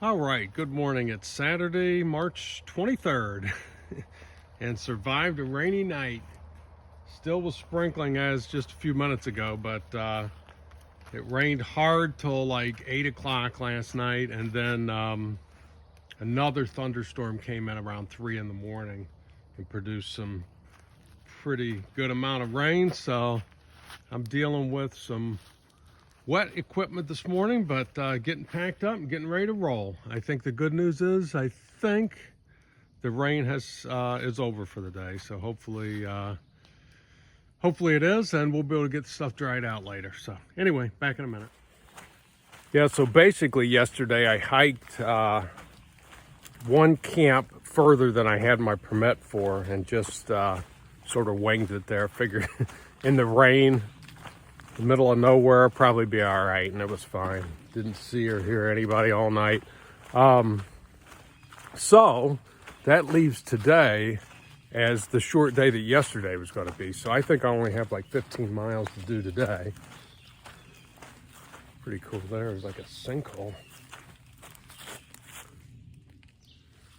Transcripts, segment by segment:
All right, good morning. It's Saturday, March 23rd, and survived a rainy night. Still was sprinkling as just a few minutes ago, but it rained hard till like 8 o'clock last night, and then another thunderstorm came in around 3 in the morning and produced some pretty good amount of rain. So I'm dealing with some wet equipment this morning, but getting packed up and getting ready to roll. I think the good news is I think the rain is over for the day. So hopefully it is, and we'll be able to get the stuff dried out later. So anyway, back in a minute. Yeah, so basically yesterday I hiked one camp further than I had my permit for, and just sort of winged it there. Figured in the rain, the middle of nowhere, probably be all right, and it was fine. Didn't see or hear anybody all night. So that leaves today as the short day that yesterday was going to be. So I think I only have like 15 miles to do today. Pretty cool. There's like a sinkhole.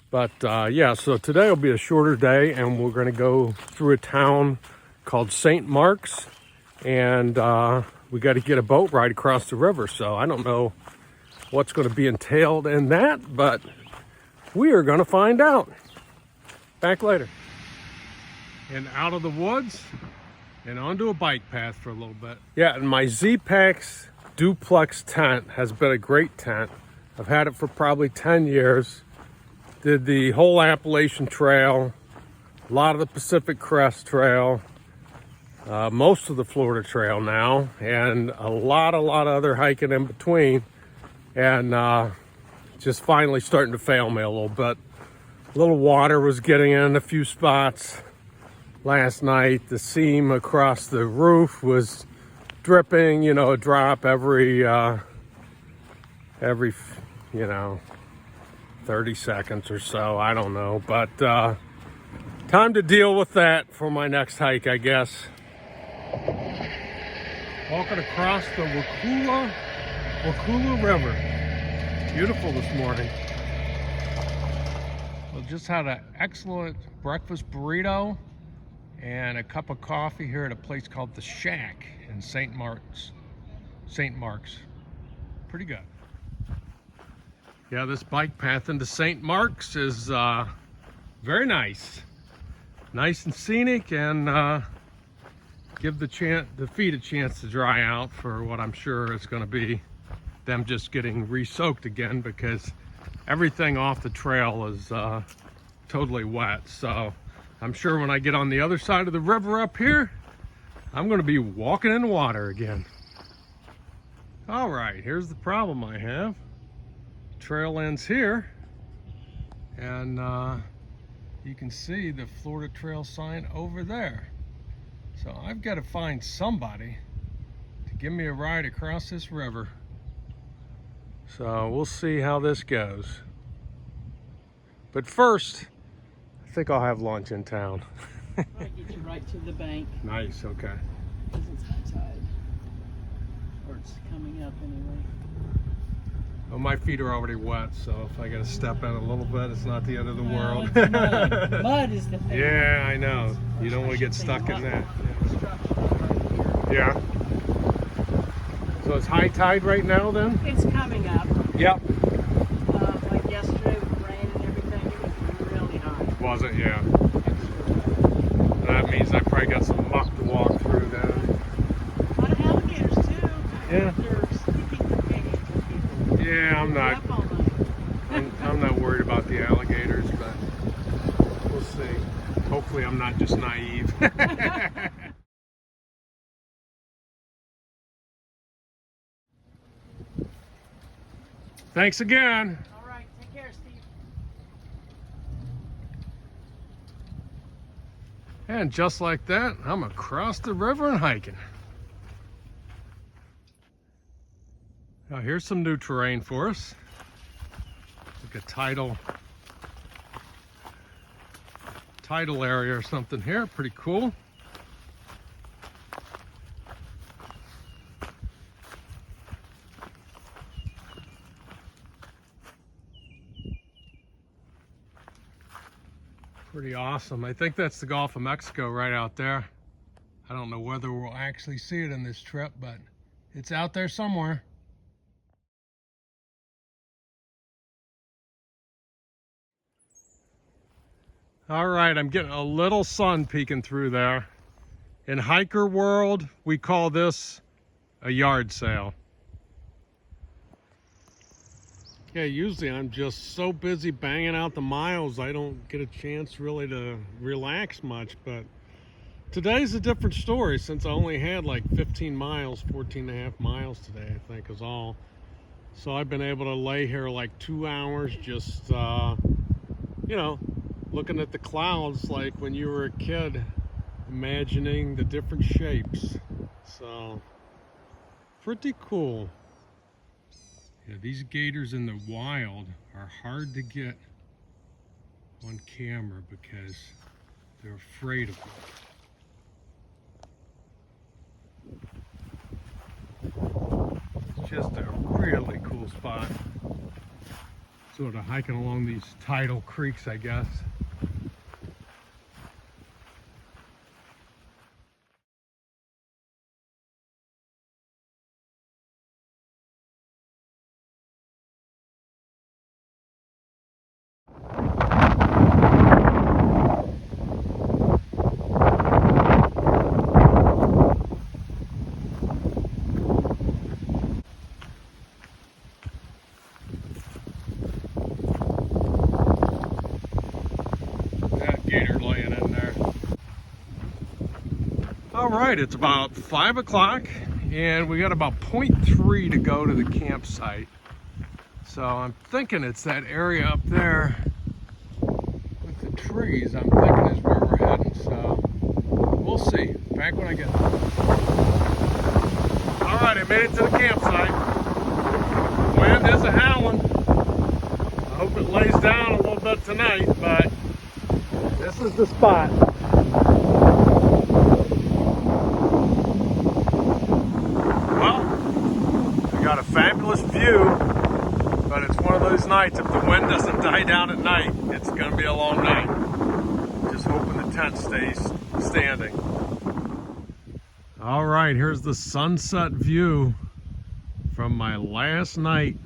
But yeah, so today will be a shorter day, and we're going to go through a town called St. Mark's. And we got to get a boat ride across the river. So I don't know what's going to be entailed in that, but we are going to find out. Back later. And out of the woods and onto a bike path for a little bit. Yeah, and my Z-Pax duplex tent has been a great tent. I've had it for probably 10 years. Did the whole Appalachian Trail, a lot of the Pacific Crest Trail, most of the Florida Trail now, and a lot of other hiking in between, and just finally starting to fail me a little bit. A little water was getting in a few spots last night. The seam across the roof was dripping, a drop every 30 seconds or so, I don't know, but time to deal with that for my next hike, I guess. Walking across the Wakula River. Beautiful this morning. We just had an excellent breakfast burrito and a cup of coffee here at a place called The Shack in St. Mark's. Pretty good. Yeah, this bike path into St. Mark's is very nice. Nice and scenic, and give the feet a chance to dry out for what I'm sure is going to be them just getting re-soaked again, because everything off the trail is totally wet. So I'm sure when I get on the other side of the river up here, I'm going to be walking in water again. All right, here's the problem I have. Trail ends here, and you can see the Florida Trail sign over there. So I've got to find somebody to give me a ride across this river. So we'll see how this goes. But first, I think I'll have lunch in town. I'll get you right to the bank. Nice, okay. Because it's high tide. Or it's coming up anyway. Well, my feet are already wet, so if I got to step in a little bit, it's not the end of the world. It's mud. Mud is the thing. Yeah, I know. You don't want to get stuck in that. Yeah. So it's high tide right now then? It's coming up. Yep. Like yesterday with rain and everything, it was really high. Was it? Yeah. That means I probably got some muck to walk through then. A lot of alligators too. Yeah. They're sleeping for people. Yeah, I'm not worried about the alligators, but we'll see. Hopefully I'm not just naive. Thanks again. All right, take care, Steve. And just like that, I'm across the river and hiking. Now here's some new terrain for us. Like a tidal area or something here. Pretty cool. Pretty awesome. I think that's the Gulf of Mexico right out there. I don't know whether we'll actually see it in this trip, but it's out there somewhere. All right, I'm getting a little sun peeking through there. In hiker world, we call this a yard sale. Yeah, usually I'm just so busy banging out the miles, I don't get a chance really to relax much, but today's a different story since I only had like 15 miles, 14 and a half miles today, I think is all. So I've been able to lay here like 2 hours just, you know, looking at the clouds like when you were a kid, imagining the different shapes. So, pretty cool. Yeah, these gators in the wild are hard to get on camera because they're afraid of them. It's just a really cool spot. Sort of hiking along these tidal creeks, I guess. Gator laying in there. All right, it's about 5 o'clock and we got about 0.3 to go to the campsite. So I'm thinking it's that area up there with the trees. I'm thinking is where we're heading. So we'll see. Back when I get there. All right, I made it to the campsite. Wind is a howling. I hope it lays down a little bit tonight, but this is the spot. Well, we got a fabulous view, but it's one of those nights, if the wind doesn't die down at night, it's going to be a long night. Just hoping the tent stays standing. All right, here's the sunset view from my last night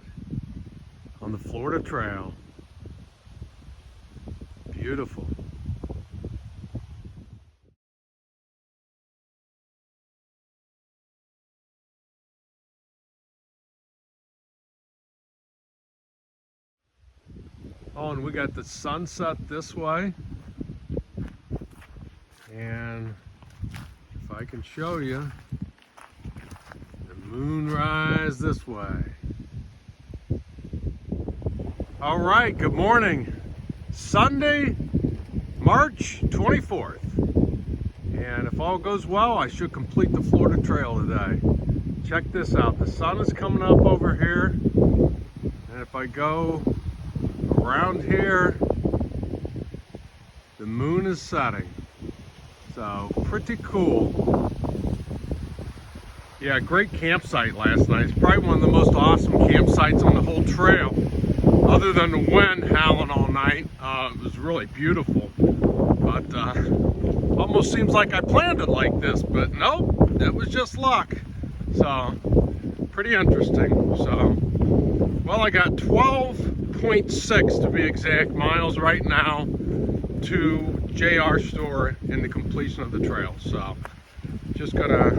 on the Florida Trail. Beautiful. Oh, and we got the sunset this way. And if I can show you, the moonrise this way. All right, good morning. Sunday, March 24th. And if all goes well, I should complete the Florida Trail today. Check this out. The sun is coming up over here. And if I go around here, the moon is setting. So pretty cool. Yeah, great campsite last night. It's probably one of the most awesome campsites on the whole trail. Other than the wind howling all night, it was really beautiful. But almost seems like I planned it like this, but nope, it was just luck. So pretty interesting. So, well, I got 12.6 to be exact miles right now to JR store in the completion of the trail. So just gonna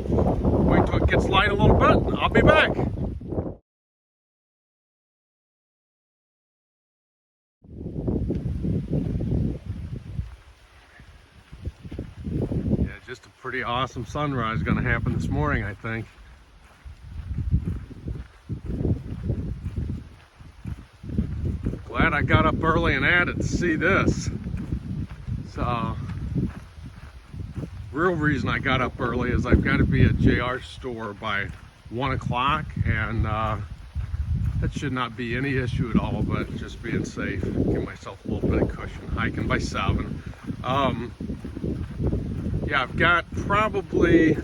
wait till it gets light a little bit. I'll be back. Yeah, just a pretty awesome sunrise gonna happen this morning, I think. Glad I got up early and added to see this. So, real reason I got up early is I've got to be at JR store by 1 o'clock, and that should not be any issue at all, but just being safe, give myself a little bit of cushion, hiking by 7. Yeah, I've got probably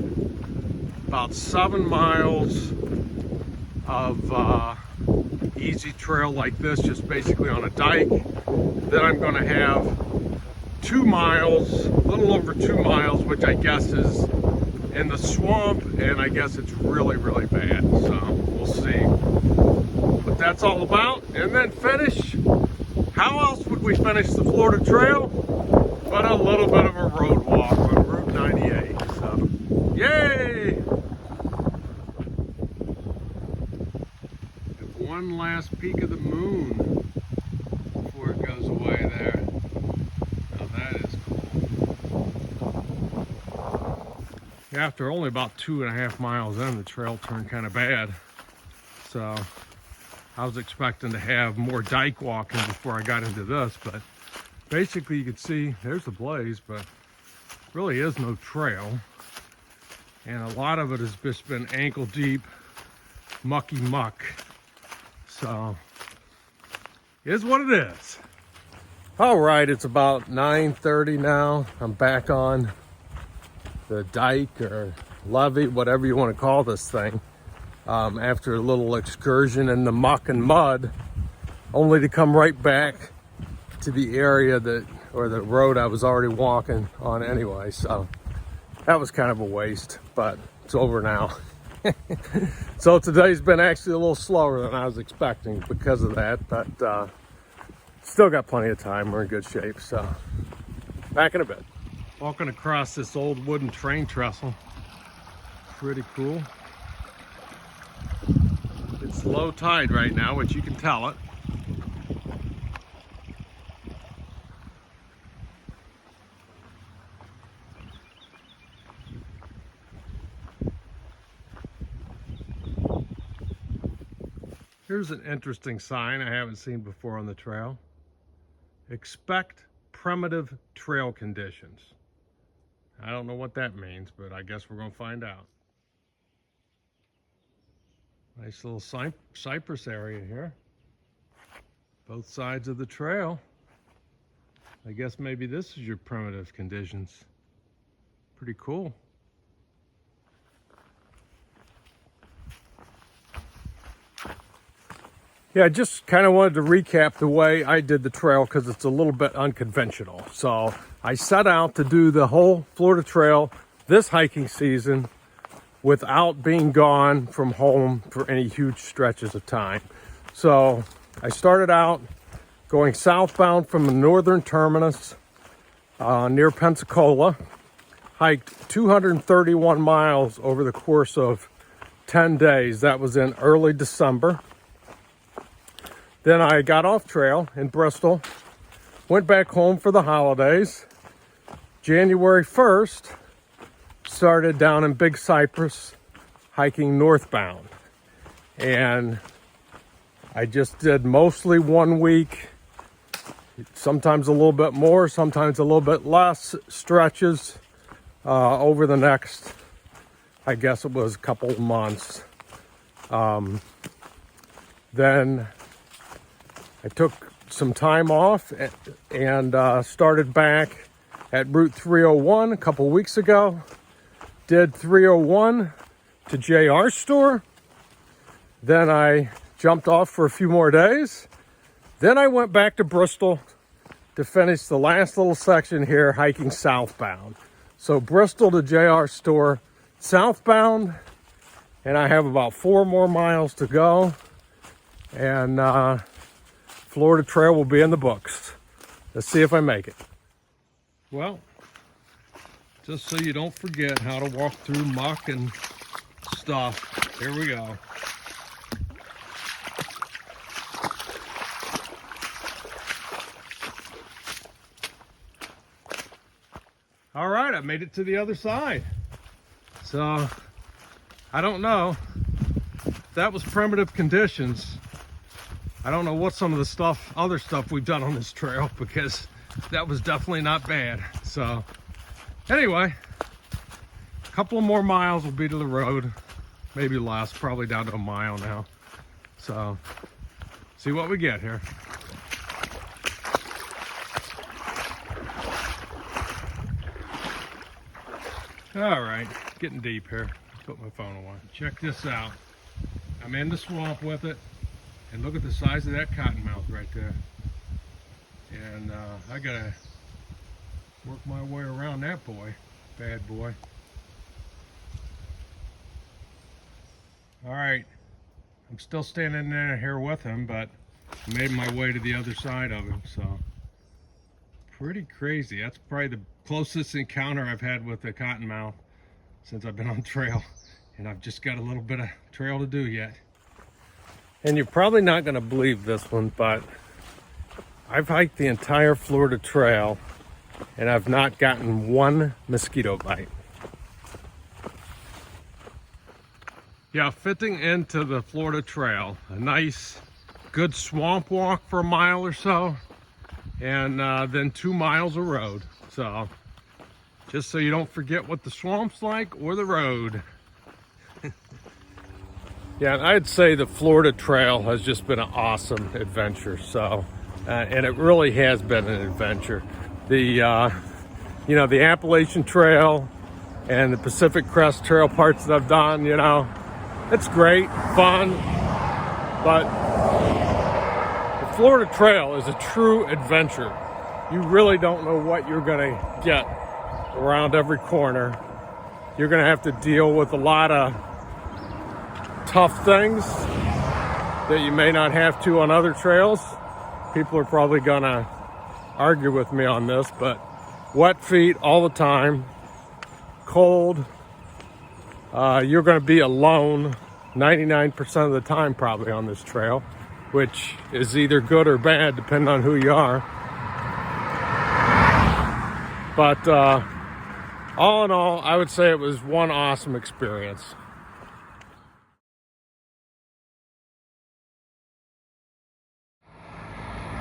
about 7 miles of easy trail like this, just basically on a dike. Then I'm going to have 2 miles, a little over 2 miles, which I guess is in the swamp, and I guess it's really, really bad. So we'll see what that's all about. And then finish, how else would we finish the Florida Trail but a little bit of a road walk on Route 98. So, yay! One last peek of the moon before it goes away there. Now that is cool. After only about 2.5 miles in, the trail turned kind of bad. So I was expecting to have more dike walking before I got into this, but basically you can see there's the blaze, but really is no trail. And a lot of it has just been ankle deep, mucky muck. So, is what it is. All right, it's about 9:30 now. I'm back on the dike or levee, whatever you want to call this thing, after a little excursion in the muck and mud, only to come right back to the area or the road I was already walking on anyway. So that was kind of a waste, but it's over now. So today's been actually a little slower than I was expecting because of that, but still got plenty of time. We're in good shape, so back in a bit. Walking across this old wooden train trestle. Pretty cool. It's low tide right now, which you can tell it. Here's an interesting sign I haven't seen before on the trail. Expect primitive trail conditions. I don't know what that means, but I guess we're going to find out. Nice little cypress area here. Both sides of the trail. I guess maybe this is your primitive conditions. Pretty cool. Yeah, I just kind of wanted to recap the way I did the trail because it's a little bit unconventional. So I set out to do the whole Florida Trail this hiking season without being gone from home for any huge stretches of time. So I started out going southbound from the northern terminus near Pensacola, hiked 231 miles over the course of 10 days. That was in early December. Then I got off trail in Bristol, went back home for the holidays. January 1st, started down in Big Cypress, hiking northbound. And I just did mostly 1 week, sometimes a little bit more, sometimes a little bit less stretches over the next, I guess it was a couple of months. Then I took some time off and started back at Route 301 a couple weeks ago. Did 301 to JR Store. Then I jumped off for a few more days. Then I went back to Bristol to finish the last little section here, hiking southbound. So Bristol to JR Store southbound, and I have about 4 more miles to go. And Florida Trail will be in the books. Let's see if I make it. Well, just so you don't forget how to walk through muck and stuff, here we go. All right, I made it to the other side. So, I don't know. That was primitive conditions. I don't know what some of the other stuff we've done on this trail, because that was definitely not bad. So anyway, a couple of more miles will be to the road, maybe less, probably down to a mile now. So see what we get here. All right, getting deep here. Put my phone away. Check this out. I'm in the swamp with it. And look at the size of that cottonmouth right there. And I gotta work my way around that boy, bad boy. All right, I'm still standing in here with him, but I made my way to the other side of him, so pretty crazy. That's probably the closest encounter I've had with a cottonmouth since I've been on trail, and I've just got a little bit of trail to do yet. And you're probably not going to believe this one, but I've hiked the entire Florida Trail and I've not gotten one mosquito bite. Yeah, fitting into the Florida Trail, a nice good swamp walk for a mile or so, and then 2 miles of road. So just so you don't forget what the swamp's like or the road. Yeah, I'd say the Florida Trail has just been an awesome adventure. So and it really has been an adventure. The you know, the Appalachian Trail and the Pacific Crest Trail parts that I've done, you know, it's great, fun, but the Florida Trail is a true adventure. You really don't know what you're gonna get around every corner. You're gonna have to deal with a lot of tough things that you may not have to on other trails. People are probably gonna argue with me on this, but wet feet all the time, cold. You're gonna be alone 99% of the time probably on this trail, which is either good or bad depending on who you are. But all in all, I would say it was one awesome experience.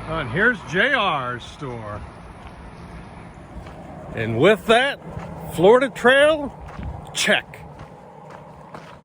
And here's JR's store. And with that, Florida Trail, check.